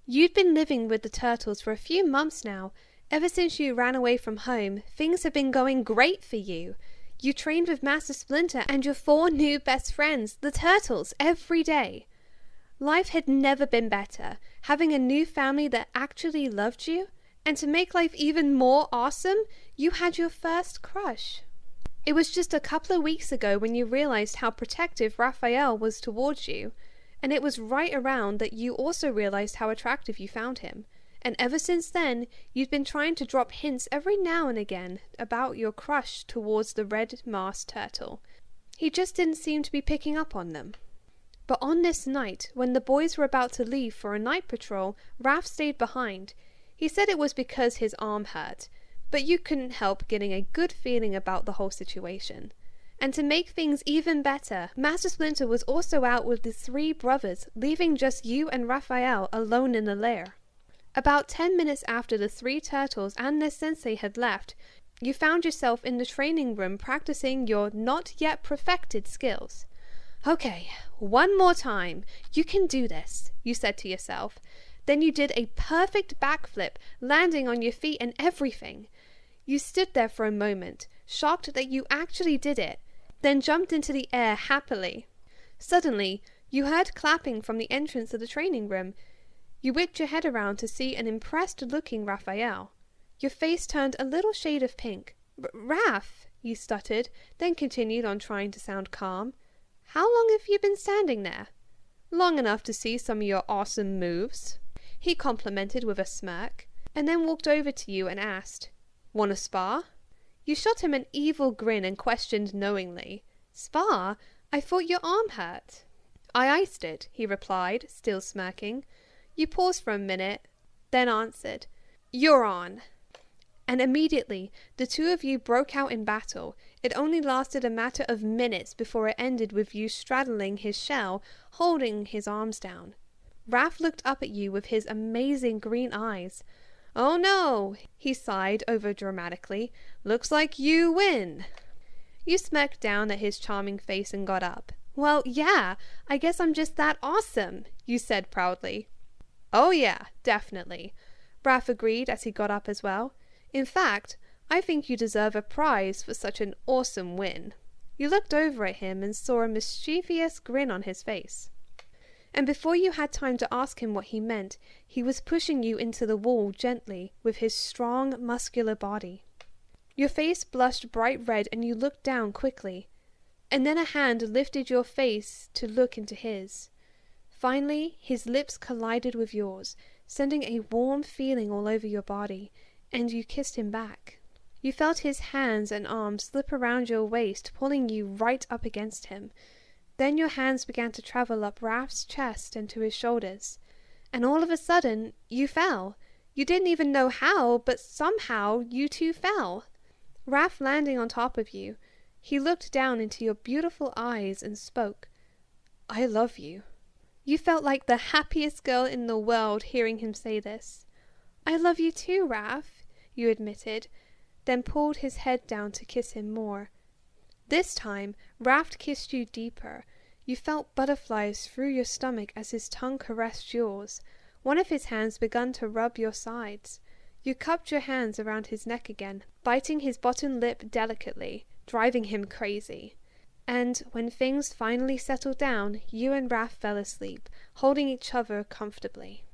You'd been living with the turtles for a few months now. Ever since you ran away from home, things have been going great for you. You trained with Master Splinter and your 4 new best friends, the turtles, every day. Life had never been better, having a new family that actually loved you, and to make life even more awesome, you had your first crush. It was just a couple of weeks ago when you realized how protective Raphael was towards you, and it was right around that you also realized how attractive you found him. And ever since then, you'd been trying to drop hints every now and again about your crush towards the red-masked turtle. He just didn't seem to be picking up on them. But on this night, when the boys were about to leave for a night patrol, Raph stayed behind. He said it was because his arm hurt, but you couldn't help getting a good feeling about the whole situation. And to make things even better, Master Splinter was also out with the 3 brothers, leaving just you and Raphael alone in the lair. About 10 minutes after the 3 turtles and their sensei had left, you found yourself in the training room practicing your not yet perfected skills. "Okay, one more time. You can do this," you said to yourself. Then you did a perfect backflip, landing on your feet and everything. You stood there for a moment, shocked that you actually did it, then jumped into the air happily. Suddenly, you heard clapping from the entrance of the training room. You whipped your head around to see an impressed-looking Raphael. Your face turned a little shade of pink. "Raph," you stuttered, then continued on trying to sound calm. "How long have you been standing there?" "Long enough to see some of your awesome moves," he complimented with a smirk, and then walked over to you and asked, "Want to spar?" You shot him an evil grin and questioned knowingly, "Spar? I thought your arm hurt." "I iced it," he replied, still smirking. You paused for a minute, then answered, "You're on." And immediately, the 2 of you broke out in battle. It only lasted a matter of minutes before it ended with you straddling his shell, holding his arms down. Raph looked up at you with his amazing green eyes. "Oh no," he sighed overdramatically. "Looks like you win." You smirked down at his charming face and got up. "Well, yeah, I guess I'm just that awesome," you said proudly. "Oh yeah, definitely," Raph agreed as he got up as well. "In fact, I think you deserve a prize for such an awesome win." You looked over at him and saw a mischievous grin on his face. And before you had time to ask him what he meant, he was pushing you into the wall gently with his strong, muscular body. Your face blushed bright red and you looked down quickly. And then a hand lifted your face to look into his. Finally, his lips collided with yours, sending a warm feeling all over your body, and you kissed him back. You felt his hands and arms slip around your waist, pulling you right up against him. Then your hands began to travel up Raph's chest and to his shoulders. And all of a sudden, you fell. You didn't even know how, but somehow you too fell. Raph landing on top of you. He looked down into your beautiful eyes and spoke, "I love you." You felt like the happiest girl in the world hearing him say this. "I love you too, Raph," you admitted, then pulled his head down to kiss him more. This time, Raph kissed you deeper. You felt butterflies through your stomach as his tongue caressed yours. One of his hands began to rub your sides. You cupped your hands around his neck again, biting his bottom lip delicately, driving him crazy. And when things finally settled down, you and Raph fell asleep, holding each other comfortably.